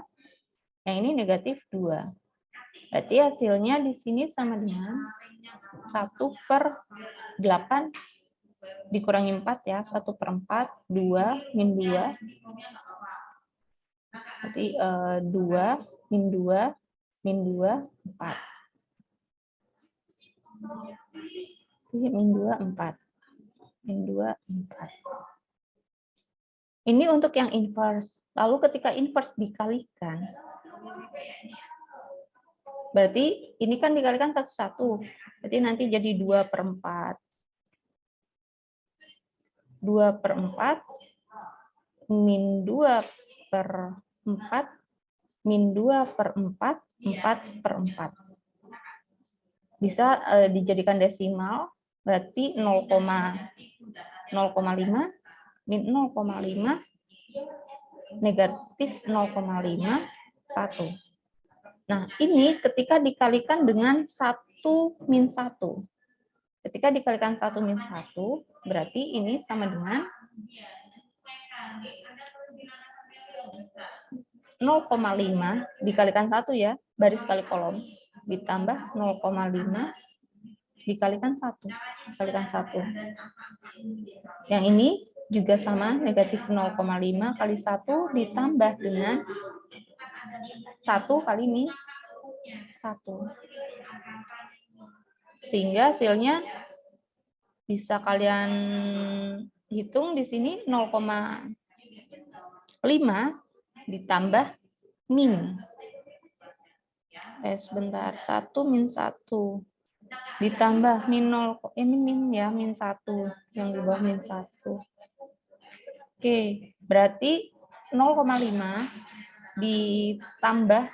yang ini negatif 2. Berarti hasilnya di sini sama dengan 1/8 dikurangi 4 ya, 1/4, 2, min 2. Berarti 2, min 2, min 2, 4. Min 2, 4. Min 2, 4. Ini untuk yang inverse. Lalu ketika inverse dikalikan, berarti ini kan dikalikan 1/1. Berarti nanti jadi 2/4. 2/4 min 2/4 min 2/4 4/4. Bisa dijadikan desimal, berarti 0,5 min 0,5 negatif 0,5 1. Nah, ini ketika dikalikan dengan 1 min 1. Ketika dikalikan 1 min 1, berarti ini sama dengan 0,5 dikalikan 1 ya, baris kali kolom, ditambah 0,5 dikalikan 1. Dikalikan 1. Yang ini juga sama, negatif 0,5 kali 1 ditambah dengan 1 kali min 1. Sehingga hasilnya bisa kalian hitung di sini 0,5 ditambah min. Sebentar, 1 min 1 ditambah min 0, ini min ya, min 1 yang di bawah min 1. Oke, berarti 0,5 ditambah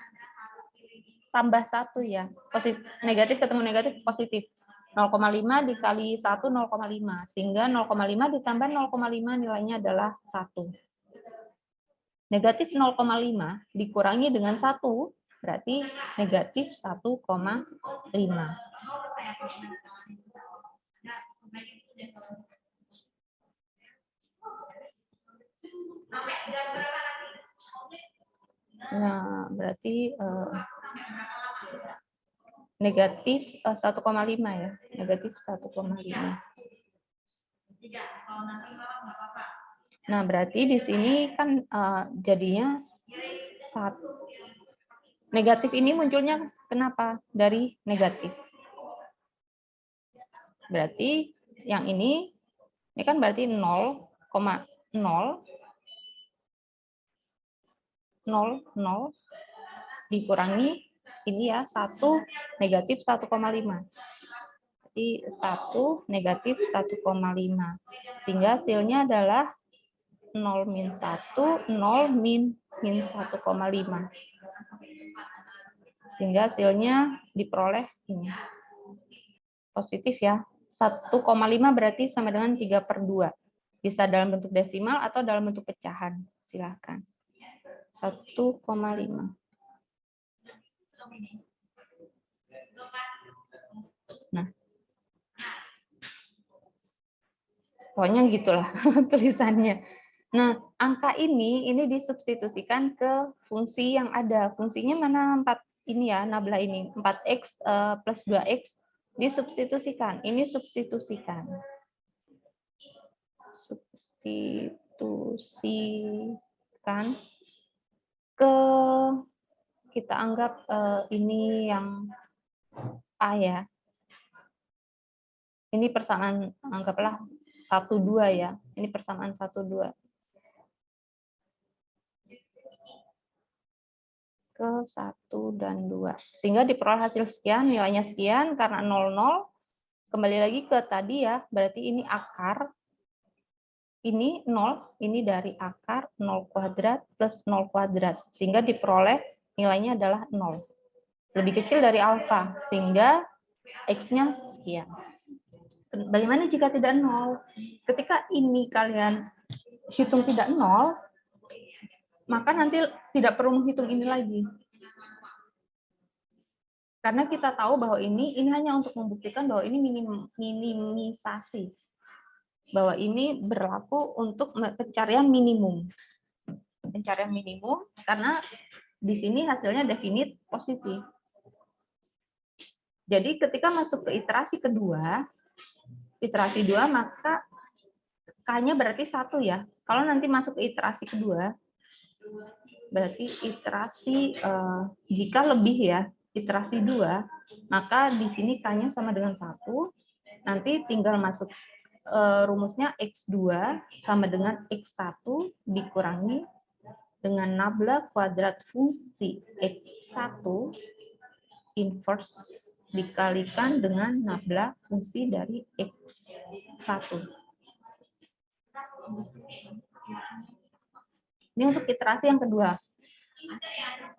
1 ya. Positif, negatif ketemu negatif positif. 0,5 dikali 1 0,5, sehingga 0,5 ditambah 0,5 nilainya adalah 1. Negatif 0,5 dikurangi dengan 1 berarti negatif 1,5. Nah, berarti negatif 1,5 ya, negatif 1,5. Nah, berarti di sini kan jadinya negatif ini munculnya kenapa? Dari negatif. Berarti yang ini kan berarti 0,0 dikurangi ini ya 1 negatif 1,5. Jadi 1 negatif 1,5. Sehingga hasilnya adalah 0 min 1, 0 min 1,5. Sehingga hasilnya diperoleh ini. Positif ya. 1,5 berarti sama dengan 3/2. Bisa dalam bentuk desimal atau dalam bentuk pecahan. Silakan. 1,5. Nah. Pokoknya gitulah tulisannya. Nah, angka ini disubstitusikan ke fungsi yang ada. Fungsinya mana 4 ini ya, nabla ini. 4x plus 2x disubstitusikan. Ini substitusikan. Substitusikan ke, kita anggap ini yang A ya. Ini persamaan, anggaplah 1, 2 ya. Ini persamaan 1, 2. Ke 1 dan 2. Sehingga diperoleh hasil sekian, nilainya sekian, karena 0, 0. Kembali lagi ke tadi ya, berarti ini akar. Ini 0, ini dari akar 0 kuadrat plus 0 kuadrat. Sehingga diperoleh nilainya adalah 0. Lebih kecil dari alfa, sehingga X-nya sekian. Bagaimana jika tidak 0? Ketika ini kalian hitung tidak 0, maka nanti tidak perlu menghitung ini lagi. Karena kita tahu bahwa ini hanya untuk membuktikan bahwa ini minimisasi. Bahwa ini berlaku untuk pencarian minimum. Pencarian minimum karena di sini hasilnya definit positif. Jadi ketika masuk ke iterasi kedua, maka K-nya berarti 1 ya. Kalau nanti masuk ke iterasi kedua, berarti iterasi jika lebih ya, iterasi 2, maka di sini K-nya sama dengan 1. Nanti tinggal masuk rumusnya X2 sama dengan X1 dikurangi dengan nabla kuadrat fungsi X1 inverse dikalikan dengan nabla fungsi dari X1. Ini untuk iterasi yang kedua.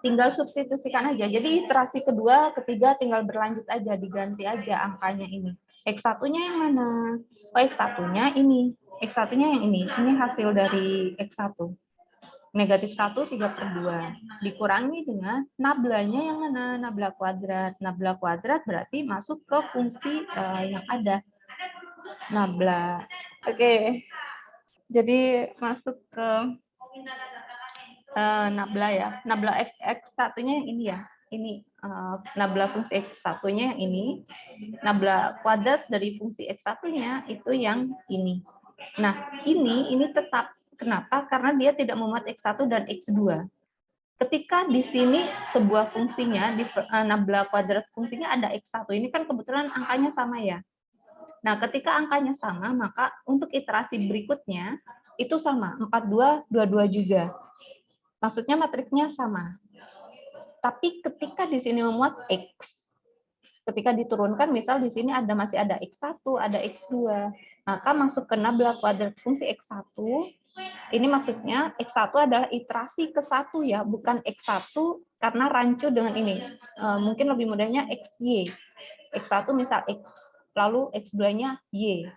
Tinggal substitusikan aja. Jadi iterasi kedua, ketiga tinggal berlanjut aja, diganti aja angkanya ini. X1-nya yang mana? Oh, X1-nya ini. X1-nya yang ini. Ini hasil dari X1. Negatif 1, 3/2. Dikurangi dengan nablanya yang mana? Nabla kuadrat. Nabla kuadrat berarti masuk ke fungsi yang ada. Nabla. Oke. Jadi masuk ke nabla ya. Nabla X1-nya yang ini ya. Ini nabla fungsi X1-nya yang ini. Nabla kuadrat dari fungsi X1-nya itu yang ini. Nah, ini tetap. Kenapa? Karena dia tidak memuat X1 dan X2. Ketika di sini sebuah fungsinya, di nabla kuadrat fungsinya ada X1. Ini kan kebetulan angkanya sama ya. Nah, ketika angkanya sama, maka untuk iterasi berikutnya itu sama. 42, 22 juga. Maksudnya matriksnya sama. Tapi ketika di sini memuat X, ketika diturunkan, misal di sini masih ada X1, ada X2, maka masuk ke nabla kuadrat fungsi X1. Ini maksudnya X1 adalah iterasi ke 1 ya, bukan X1 karena rancu dengan ini. Mungkin lebih mudahnya XY. X1 misal X, lalu X2-nya Y.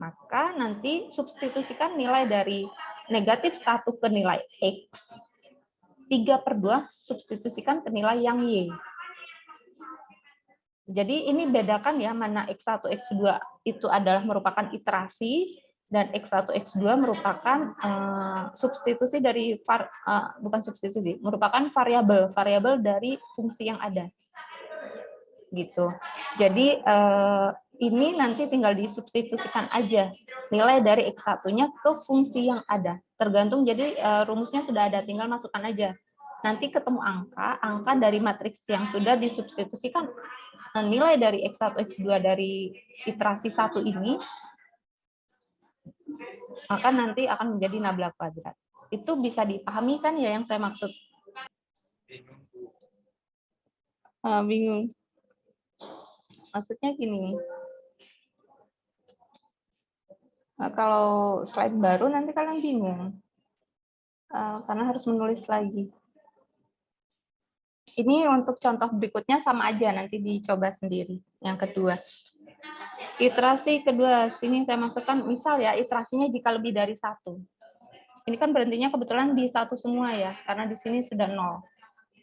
Maka nanti substitusikan nilai dari negatif 1 ke nilai X. 3/2 substitusikan ke nilai yang Y. Jadi ini bedakan ya, mana X1, X2 itu adalah merupakan iterasi, dan X1, X2 merupakan substitusi dari, bukan substitusi, merupakan variabel dari fungsi yang ada. Gitu. Jadi ini nanti tinggal disubstitusikan aja nilai dari X1-nya ke fungsi yang ada. Tergantung, jadi rumusnya sudah ada, tinggal masukkan aja. Nanti ketemu angka dari matriks yang sudah disubstitusikan nilai dari X1, X2 dari iterasi 1 ini, maka nanti akan menjadi nabla kuadrat. Itu bisa dipahami kan ya yang saya maksud? Bingung. Maksudnya gini. Kalau slide baru nanti kalian bingung. Karena harus menulis lagi. Ini untuk contoh berikutnya sama aja, nanti dicoba sendiri. Yang kedua. Iterasi kedua, sini saya masukkan, misal ya, iterasinya jika lebih dari 1. Ini kan berhentinya kebetulan di 1 semua ya, karena di sini sudah 0.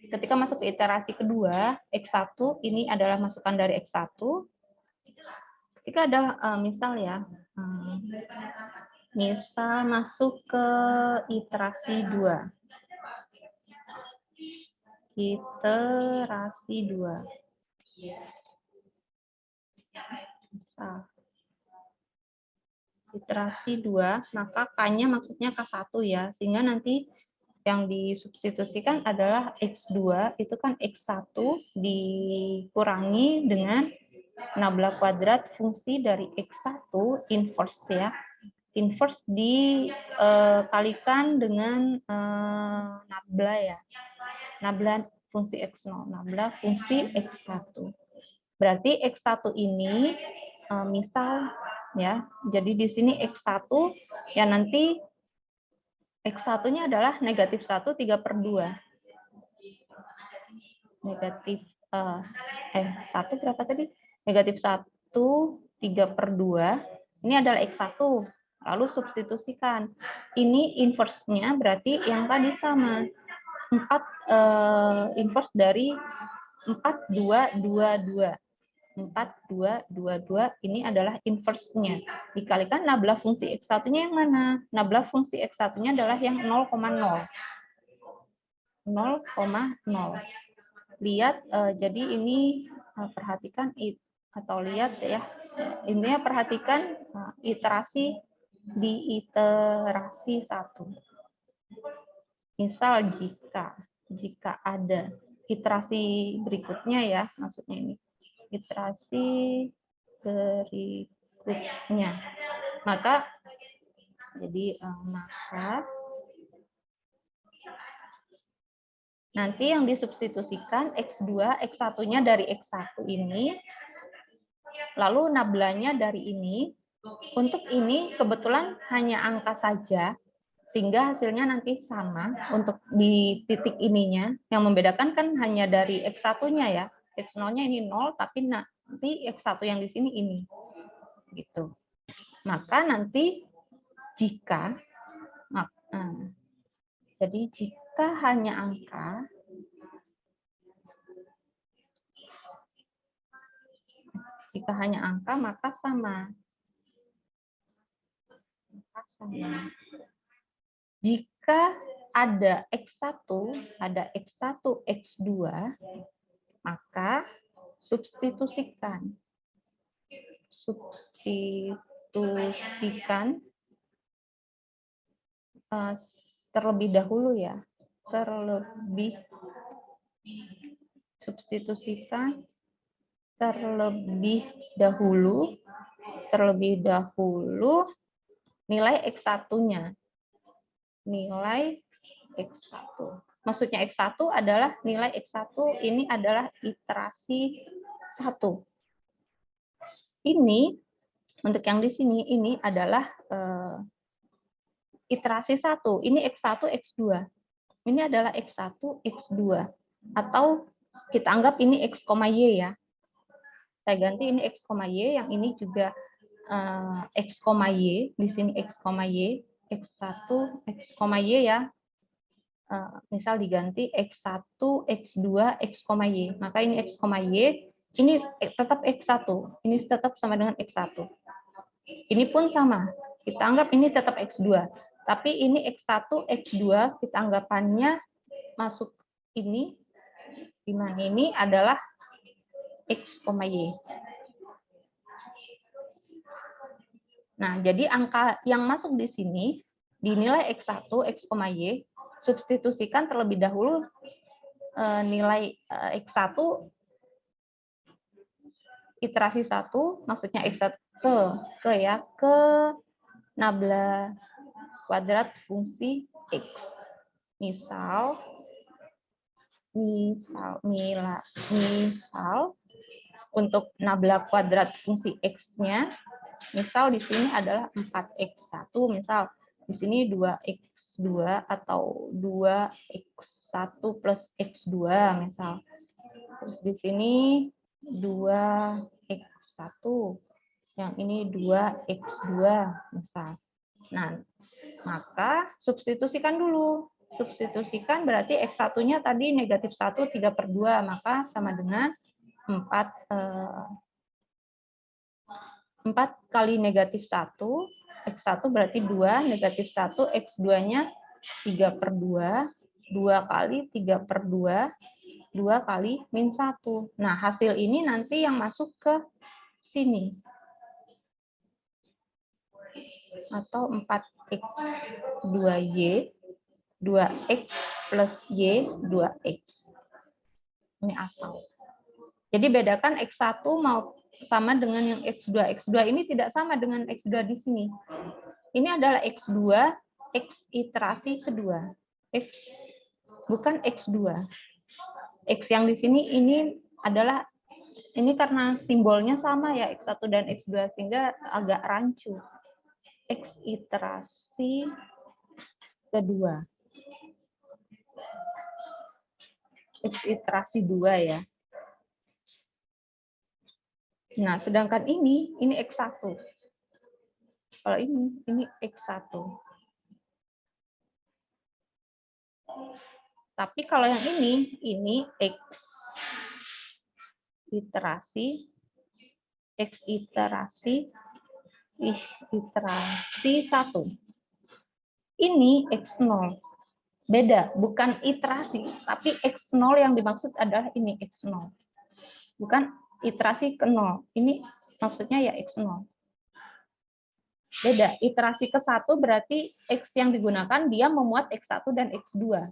Ketika masuk ke iterasi kedua, X1, ini adalah masukan dari X1. Ketika ada, misal ya, misal masuk ke iterasi 2. Iterasi 2. Misal. Iterasi 2, maka K-nya maksudnya K1 ya, sehingga nanti yang disubstitusikan adalah X2, itu kan X1 dikurangi dengan Nabla kuadrat fungsi dari X1 inverse ya. Inverse dikalikan dengan nabla ya. Nabla fungsi X0, nabla fungsi X1. Berarti X1 ini misal ya. Jadi di sini X1 ya nanti X1-nya adalah negatif 1 3/2. Negatif 1 berapa tadi? Negatif 1 3/2. Ini adalah X1. Lalu substitusikan. Ini inverse-nya berarti yang tadi sama. 4 inverse dari 4 2 2 2. 4 2 2 2 ini adalah inverse-nya. Dikalikan nabla fungsi X1-nya yang mana? Nabla fungsi X1-nya adalah yang 0,0. 0,0. Lihat, jadi ini perhatikan atau lihat ya, intinya perhatikan iterasi di iterasi 1. Misal jika ada iterasi berikutnya ya, maksudnya ini iterasi berikutnya, maka nanti yang disubstitusikan X2, X1-nya dari X1 ini, lalu nablanya dari ini. Untuk ini kebetulan hanya angka saja, sehingga hasilnya nanti sama untuk di titik ininya. Yang membedakan kan hanya dari X1-nya ya. X0-nya ini 0, tapi nanti X1 yang di sini ini. Gitu. Maka nanti jadi jika hanya angka, maka sama. Jika ada X1, X2, maka substitusikan terlebih dahulu ya. Substitusikan terlebih dahulu nilai X1-nya. Nilai X1. Maksudnya X1 adalah nilai X1 ini adalah iterasi 1. Ini untuk yang di sini ini adalah iterasi 1. Ini X1, X2. Ini adalah X1, X2. Atau kita anggap ini X, Y ya. Saya ganti ini X, Y, yang ini juga X, Y. Di sini X, Y. X1, X, Y ya. Misal diganti X1, X2, X, Y. Maka ini X, Y. Ini tetap X1. Ini tetap sama dengan X1. Ini pun sama. Kita anggap ini tetap X2. Tapi ini X1, X2, kita anggapannya masuk ini. Di mana ini adalah X, Y. Nah, jadi angka yang masuk di sini, dinilai X1, X, Y, substitusikan terlebih dahulu nilai X1, iterasi 1, maksudnya X1 ke nabla kuadrat fungsi X. Misal untuk nabla kuadrat fungsi X-nya, misal di sini adalah 4X1, misal di sini 2X2 atau 2X1 plus X2 misal. Terus di sini 2X1, yang ini 2X2 misal. Nah, maka substitusikan dulu. Substitusikan berarti X1-nya tadi negatif 1 3/2, maka sama dengan 4 kali negatif 1, X1 berarti 2, negatif 1, X2-nya 3/2, 2 kali 3/2, 2 kali min 1. Nah, hasil ini nanti yang masuk ke sini. Atau 4X2Y, 2X plus Y, 2X. Ini atau. Jadi bedakan X1 sama dengan yang X2. X2 ini tidak sama dengan X2 di sini. Ini adalah X2, X iterasi kedua. X, bukan X2. X yang di sini ini adalah, ini karena simbolnya sama ya, X1 dan X2, sehingga agak rancu. X iterasi kedua. X iterasi 2 ya. Nah, sedangkan ini X1. Kalau ini X1. Tapi kalau yang ini X iterasi, iterasi 1. Ini X0. Beda, bukan iterasi, tapi X0 yang dimaksud adalah ini X0. Bukan iterasi ke 0. Ini maksudnya ya X0. Beda, iterasi ke 1 berarti X yang digunakan dia memuat X1 dan X2.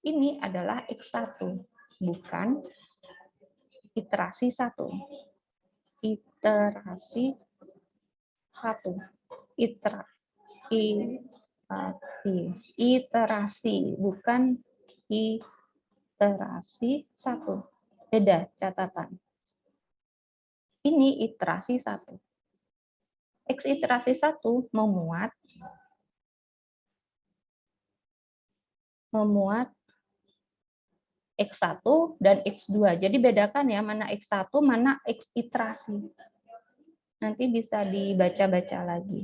Ini adalah X1, bukan iterasi 1. Iterasi 1. Iterasi, bukan iterasi 1. Beda catatan. Ini iterasi 1. X iterasi 1 memuat X1 dan X2. Jadi bedakan ya, mana X1, mana X iterasi. Nanti bisa dibaca-baca lagi.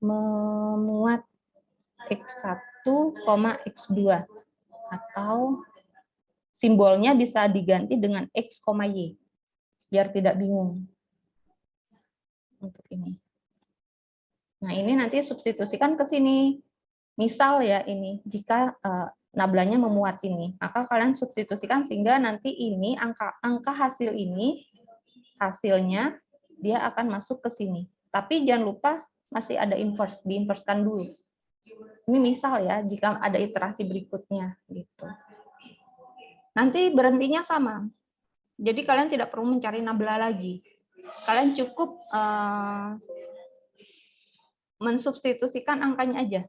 Memuat X1, X2. Atau simbolnya bisa diganti dengan X, Y. Biar tidak bingung. Untuk ini. Nah, ini nanti substitusikan ke sini. Misal ya ini, jika nablanya memuat ini, maka kalian substitusikan sehingga nanti ini angka hasil ini, hasilnya dia akan masuk ke sini. Tapi jangan lupa masih ada inverse, diinverskan dulu. Ini misal ya, jika ada iterasi berikutnya gitu. Nanti berhentinya sama. Jadi kalian tidak perlu mencari nabla lagi. Kalian cukup mensubstitusikan angkanya aja.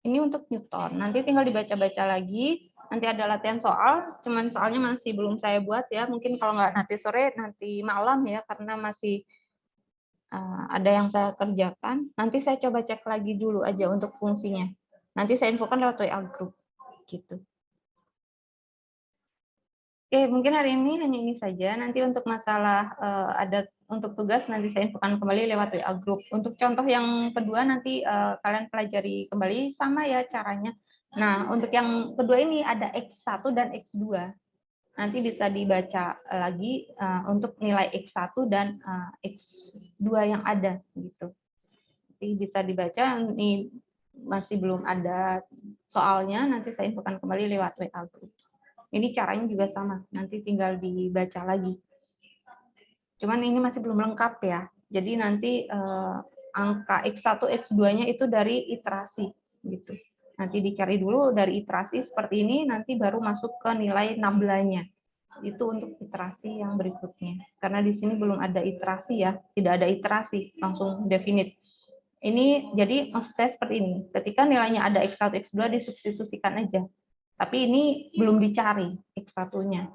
Ini untuk Newton. Nanti tinggal dibaca-baca lagi. Nanti ada latihan soal. Cuman soalnya masih belum saya buat ya. Mungkin kalau nggak nanti sore, nanti malam ya. Karena masih ada yang saya kerjakan. Nanti saya coba cek lagi dulu aja untuk fungsinya. Nanti saya infokan lewat WA group. Gitu. Oke, mungkin hari ini hanya ini saja. Nanti untuk masalah ada untuk tugas nanti saya infokan kembali lewat WA group. Untuk contoh yang kedua nanti kalian pelajari kembali sama ya caranya. Nah, untuk yang kedua ini ada X1 dan X2. Nanti bisa dibaca lagi untuk nilai X1 dan X2 yang ada gitu. Nanti bisa dibaca, ini masih belum ada soalnya, nanti saya infokan kembali lewat WA group. Ini caranya juga sama, nanti tinggal dibaca lagi. Cuman ini masih belum lengkap ya. Jadi nanti angka X1, X2-nya itu dari iterasi gitu. Nanti dicari dulu dari iterasi seperti ini, nanti baru masuk ke nilai nablanya. Itu untuk iterasi yang berikutnya. Karena di sini belum ada iterasi ya, tidak ada iterasi, langsung definite. Ini jadi maksud saya seperti ini. Ketika nilainya ada X1, X2 disubstitusikan aja. Tapi ini belum dicari X1-nya.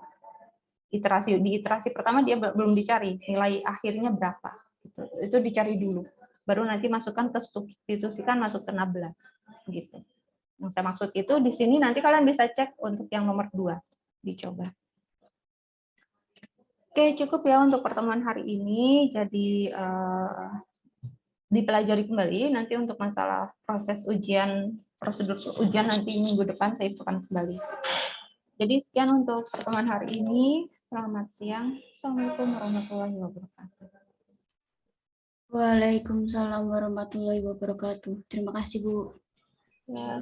Di iterasi pertama dia belum dicari nilai akhirnya berapa. Itu dicari dulu. Baru nanti masukkan ke substitusikan masuk ke nabla. Gitu. Yang saya maksud itu di sini nanti kalian bisa cek untuk yang nomor 2. Dicoba. Oke, cukup ya untuk pertemuan hari ini. Jadi dipelajari kembali. Nanti untuk masalah proses ujian, prosedur ujian nanti minggu depan saya infokan kembali. Jadi sekian untuk pertemuan hari ini. Selamat siang. Assalamualaikum warahmatullahi wabarakatuh. Waalaikumsalam warahmatullahi wabarakatuh. Terima kasih, Bu. Ya,